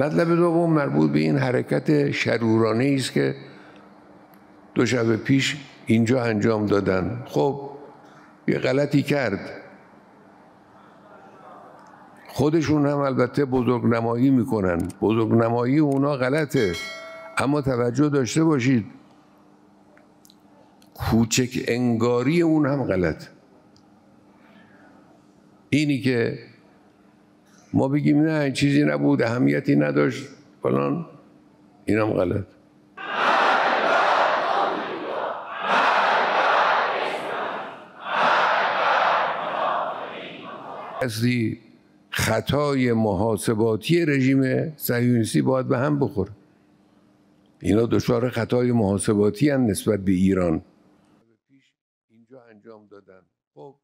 مطلب دوم مربوط به این حرکت شرورانه است که 2 شب پیش اینجا انجام دادن. خب یه غلطی کرد، خودشون هم البته بزرگنمایی میکنن، بزرگنمایی اونا غلطه، اما توجه داشته باشید کوچک انگاری اون هم غلط. اینی که ما بگیم نه چیزی نبود، اهمیتی نداشت فلان، اینم غلط. اصلی خطای محاسباتی رژیم صهیونیستی باید به هم بخوره. اینا دچار خطای محاسباتی هم نسبت به ایران. اینجا انجام دادن. خب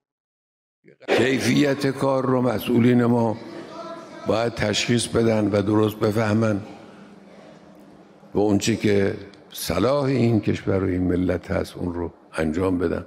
کیفیت کار رو مسئولین ما باید تشخیص بدن و درست بفهمن و اونچه که صلاح این کشور و این ملت هست اون رو انجام بدن.